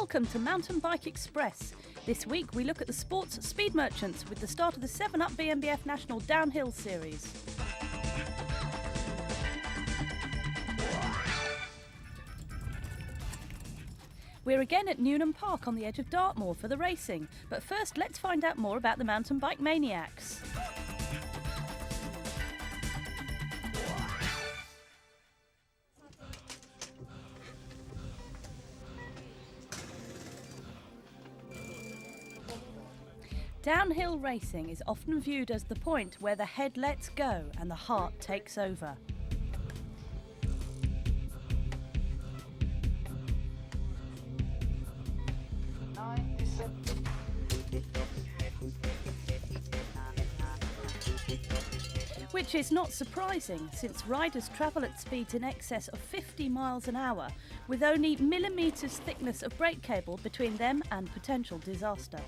Welcome to Mountain Bike Express. This week we look at the sports speed merchants with the start of the 7-Up BMBF National Downhill Series. We're again at Newnham Park on the edge of Dartmoor for the racing, but first let's find out more about the mountain bike maniacs. Downhill racing is often viewed as the point where the head lets go and the heart takes over. Which is not surprising, since riders travel at speeds in excess of 50 miles an hour, with only millimetres thickness of brake cable between them and potential disaster.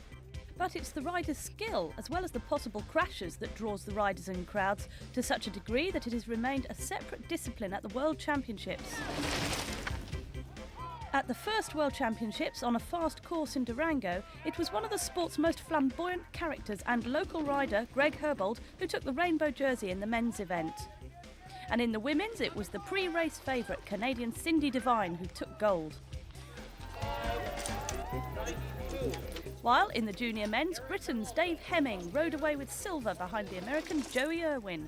But it's the rider's skill, as well as the possible crashes, that draws the riders and crowds to such a degree that it has remained a separate discipline at the World Championships. At the first World Championships on a fast course in Durango, it was one of the sport's most flamboyant characters and local rider, Greg Herbold, who took the rainbow jersey in the men's event. And in the women's, it was the pre-race favourite, Canadian Cindy Devine, who took gold. While in the junior men's, Britain's Dave Hemming rode away with silver behind the American Joey Irwin.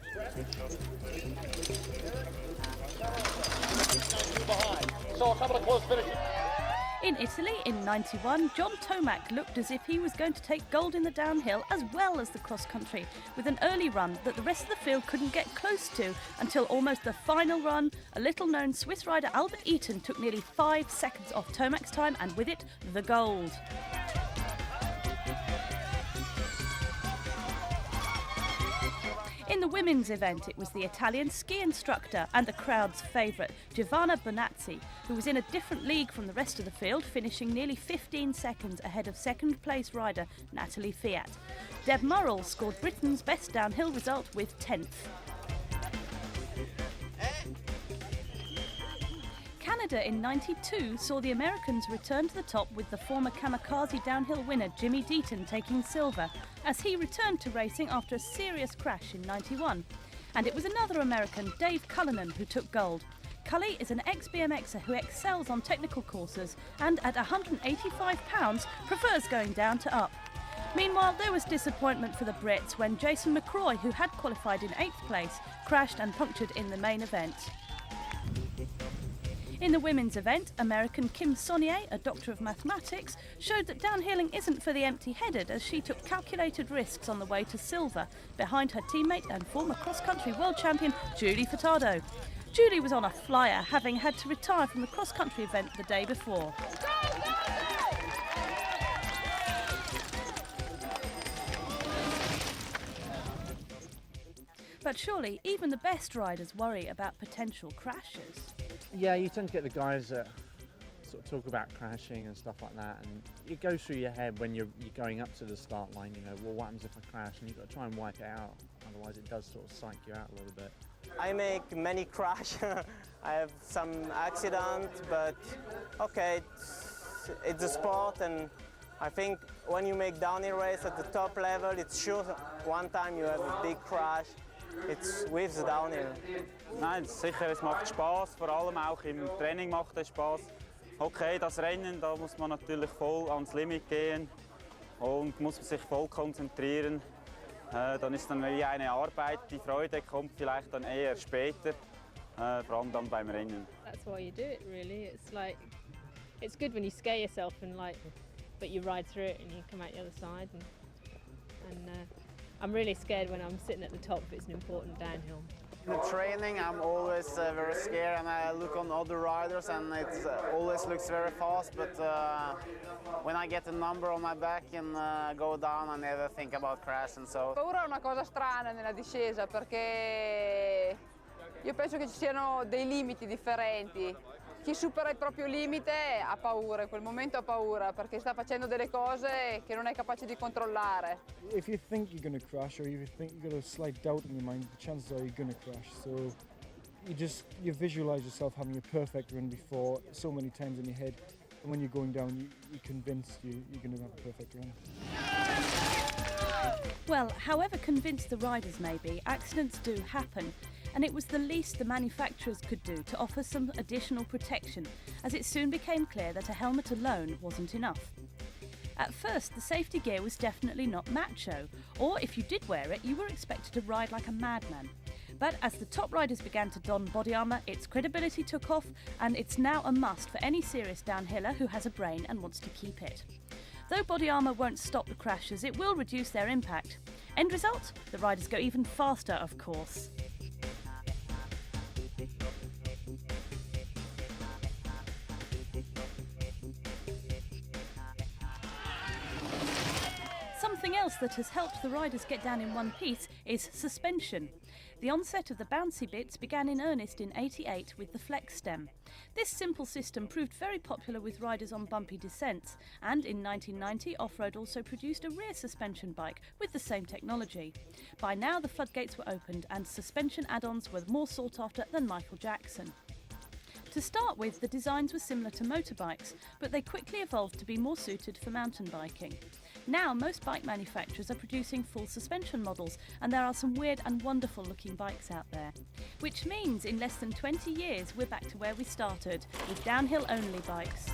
In Italy, in '91, John Tomac looked as if he was going to take gold in the downhill as well as the cross-country, with an early run that the rest of the field couldn't get close to until almost the final run. A little-known Swiss rider Albert Eaton took nearly 5 seconds off Tomac's time, and with it, the gold. In the women's event, it was the Italian ski instructor and the crowd's favourite, Giovanna Bonazzi, who was in a different league from the rest of the field, finishing nearly 15 seconds ahead of second-place rider Natalie Fiat. Deb Murrell scored Britain's best downhill result with 10th. Canada in '92 saw the Americans return to the top, with the former kamikaze downhill winner Jimmy Deaton taking silver, as he returned to racing after a serious crash in '91. And it was another American, Dave Cullinan, who took gold. Cully is an ex-BMXer who excels on technical courses and at £185 prefers going down to up. Meanwhile, there was disappointment for the Brits when Jason McRoy, who had qualified in 8th place, crashed and punctured in the main event. In the women's event, American Kim Saunier, a doctor of mathematics, showed that downhilling isn't for the empty-headed, as she took calculated risks on the way to silver, behind her teammate and former cross-country world champion Julie Furtado. Julie was on a flyer, having had to retire from the cross-country event the day before. But surely even the best riders worry about potential crashes. Yeah, you tend to get the guys that sort of talk about crashing and stuff like that, and it goes through your head when you're going up to the start line, you know, well, what happens if I crash? And you've got to try and wipe it out, otherwise it does sort of psych you out a little bit. I make many crash. I have some accident, but okay, it's a sport, and I think when you make downhill race at the top level, it's sure one time you have a big crash. It's with the downhill. Nein, sicher, es macht Spaß, vor allem auch im Training macht es Spaß. Okay, das Rennen, da muss man natürlich voll ans Limit gehen und muss sich voll konzentrieren. Dann ist dann wie eine Arbeit, die Freude kommt vielleicht dann eher später, vor allem dann beim Rennen. That's why you do it, really. It's like, it's good when you scare yourself but you ride through it and you come out the other side. And I'm really scared when I'm sitting at the top if it's an important downhill. In the training, I'm always very scared, and I look on other riders, and it always looks very fast. But when I get a number on my back and go down, I never think about crash and so. Paura è una cosa strana nella discesa, perché io penso che ci siano dei limiti differenti. Chi supera il proprio limite ha paura, in quel momento ha paura, perché sta facendo delle cose che non è capace di controllare. If you think you're going to crash, or if you think you've got a slight doubt in your mind, the chances are you're going to crash. So you visualise yourself having a perfect run before so many times in your head. and when you're going down, you're convinced you're going to have a perfect run. Well, however convinced the riders may be, accidents do happen, and it was the least the manufacturers could do to offer some additional protection, as it soon became clear that a helmet alone wasn't enough. At first, the safety gear was definitely not macho, or if you did wear it, you were expected to ride like a madman. But as the top riders began to don body armour, its credibility took off, and it's now a must for any serious downhiller who has a brain and wants to keep it. Though body armour won't stop the crashes, it will reduce their impact. End result? The riders go even faster, of course. Something else that has helped the riders get down in one piece is suspension. The onset of the bouncy bits began in earnest in '88 with the flex stem. This simple system proved very popular with riders on bumpy descents, and in 1990 Off-Road also produced a rear suspension bike with the same technology. By now the floodgates were opened and suspension add-ons were more sought after than Michael Jackson. To start with, the designs were similar to motorbikes, but they quickly evolved to be more suited for mountain biking. Now most bike manufacturers are producing full suspension models, and there are some weird and wonderful looking bikes out there. Which means in less than 20 years we're back to where we started, with downhill only bikes.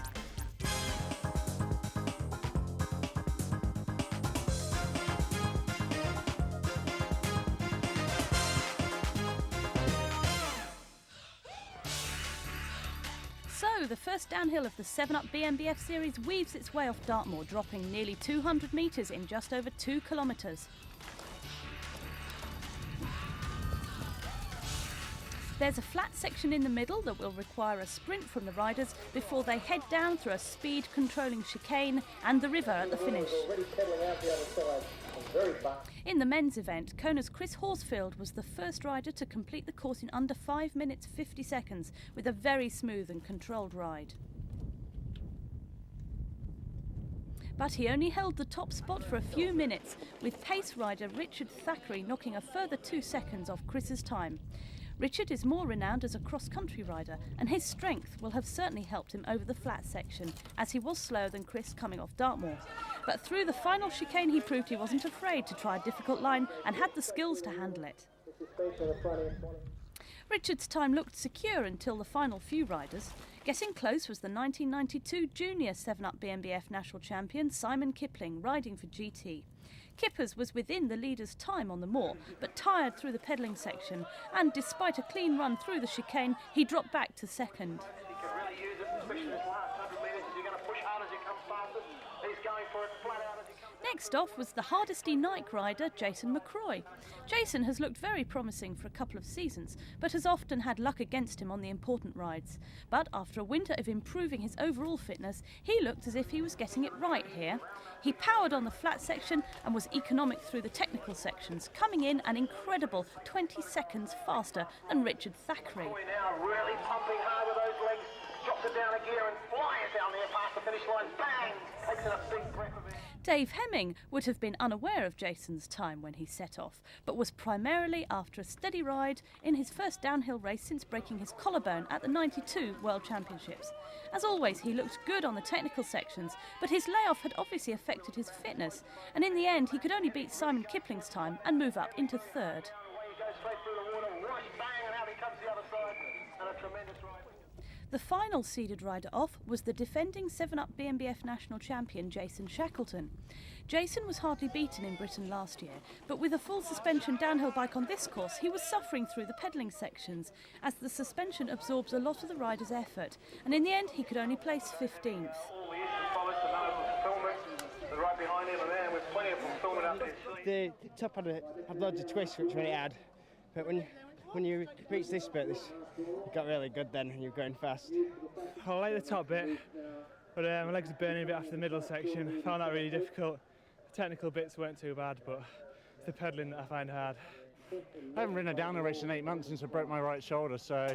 So, the first downhill of the 7-Up BMBF series weaves its way off Dartmoor, dropping nearly 200 metres in just over 2 kilometres. There's a flat section in the middle that will require a sprint from the riders before they head down through a speed-controlling chicane and the river at the finish. In the men's event, Kona's Chris Horsfield was the first rider to complete the course in under 5 minutes 50 seconds with a very smooth and controlled ride. But he only held the top spot for a few minutes, with pace rider Richard Thackray knocking a further 2 seconds off Chris's time. Richard is more renowned as a cross-country rider, and his strength will have certainly helped him over the flat section, as he was slower than Chris coming off Dartmoor. But through the final chicane he proved he wasn't afraid to try a difficult line and had the skills to handle it. Richard's time looked secure until the final few riders. Getting close was the 1992 Junior 7-Up BMBF National Champion Simon Kipling, riding for GT. Kippers was within the leader's time on the moor, but tired through the pedalling section, and despite a clean run through the chicane, he dropped back to second. Next off was the Hardesty Nike rider Jason McRoy. Jason has looked very promising for a couple of seasons, but has often had luck against him on the important rides. But after a winter of improving his overall fitness, he looked as if he was getting it right here. He powered on the flat section and was economic through the technical sections, coming in an incredible 20 seconds faster than Richard Thackray. Now really pumping hard with those legs, drops it down a gear and flies down there past the finish line, bang, takes a big breath of air. Dave Hemming would have been unaware of Jason's time when he set off, but was primarily after a steady ride in his first downhill race since breaking his collarbone at the '92 World Championships. As always, he looked good on the technical sections, but his layoff had obviously affected his fitness, and in the end he could only beat Simon Kipling's time and move up into third. The final seeded rider off was the defending 7-Up BMBF national champion Jason Shackleton. Jason was hardly beaten in Britain last year, but with a full suspension downhill bike on this course, he was suffering through the pedalling sections, as the suspension absorbs a lot of the rider's effort, and in the end he could only place 15th. The top had loads of twists, which really had, but when you reach this bit, it got really good then, and you're going fast. I like the top bit, but my legs are burning a bit after the middle section. I found that really difficult. The technical bits weren't too bad, but it's the pedalling that I find hard. I haven't ridden a downhill race in 8 months since I broke my right shoulder, so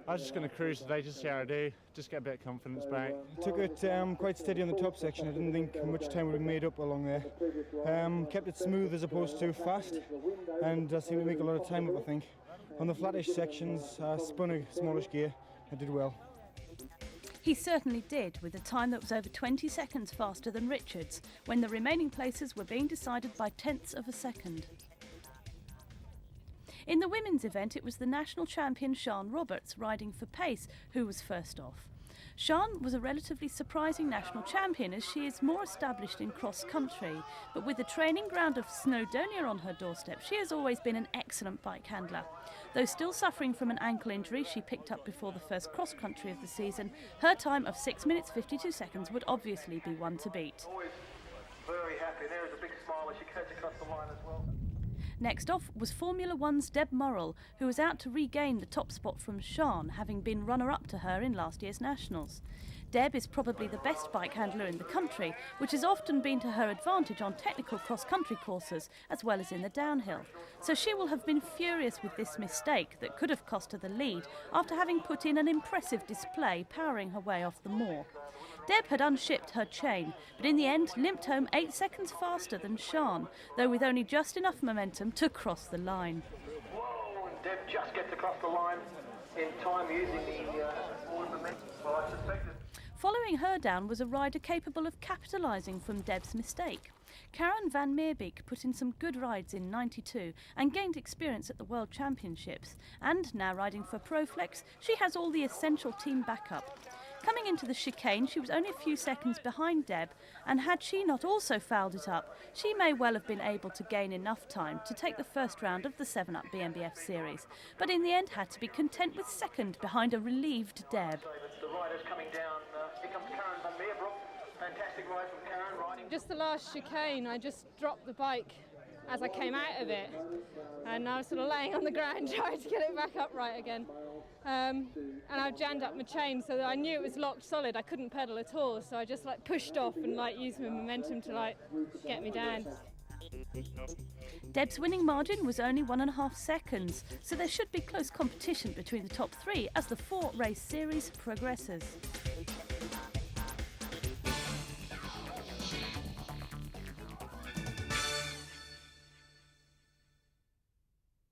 I was just going to cruise today, just see how I do, just get a bit of confidence back. Took it quite steady on the top section. I didn't think much time would be made up along there. Kept it smooth as opposed to fast, and seemed to make a lot of time up, I think. On the flattish sections, spun a smallish gear. I did well. He certainly did, with a time that was over 20 seconds faster than Richard's, when the remaining places were being decided by tenths of a second. In the women's event, it was the national champion Sian Roberts riding for pace who was first off. Sian was a relatively surprising national champion as she is more established in cross-country, but with the training ground of Snowdonia on her doorstep, she has always been an excellent bike handler. Though still suffering from an ankle injury she picked up before the first cross-country of the season, her time of 6 minutes 52 seconds would obviously be one to beat. Always very happy. There is a big smile as she cuts across the line as well. Next off was Formula One's Deb Murrell, who was out to regain the top spot from Sian, having been runner-up to her in last year's Nationals. Deb is probably the best bike handler in the country, which has often been to her advantage on technical cross-country courses, as well as in the downhill. So she will have been furious with this mistake that could have cost her the lead after having put in an impressive display powering her way off the moor. Deb had unshipped her chain, but in the end limped home 8 seconds faster than Sian, though with only just enough momentum to cross the line. Whoa, and Deb just gets across the line in time using the forward momentum. Well, I suspected. Following her down was a rider capable of capitalising from Deb's mistake. Karen van Meerbeek put in some good rides in '92 and gained experience at the World Championships, and now riding for Proflex, she has all the essential team backup. Coming into the chicane, she was only a few seconds behind Deb, and had she not also fouled it up, she may well have been able to gain enough time to take the first round of the 7-Up BMBF series, but in the end had to be content with second behind a relieved Deb. The riders coming down. Here comes Karen van Meerbeek. Fantastic ride from Karen riding. Just the last chicane, I just dropped the bike as I came out of it, and I was sort of laying on the ground trying to get it back upright again. And I jammed up my chain so that I knew it was locked solid. I couldn't pedal at all, so I just pushed off and used my momentum to get me down. Deb's winning margin was only 1.5 seconds, so there should be close competition between the top three as the 4-race series progresses.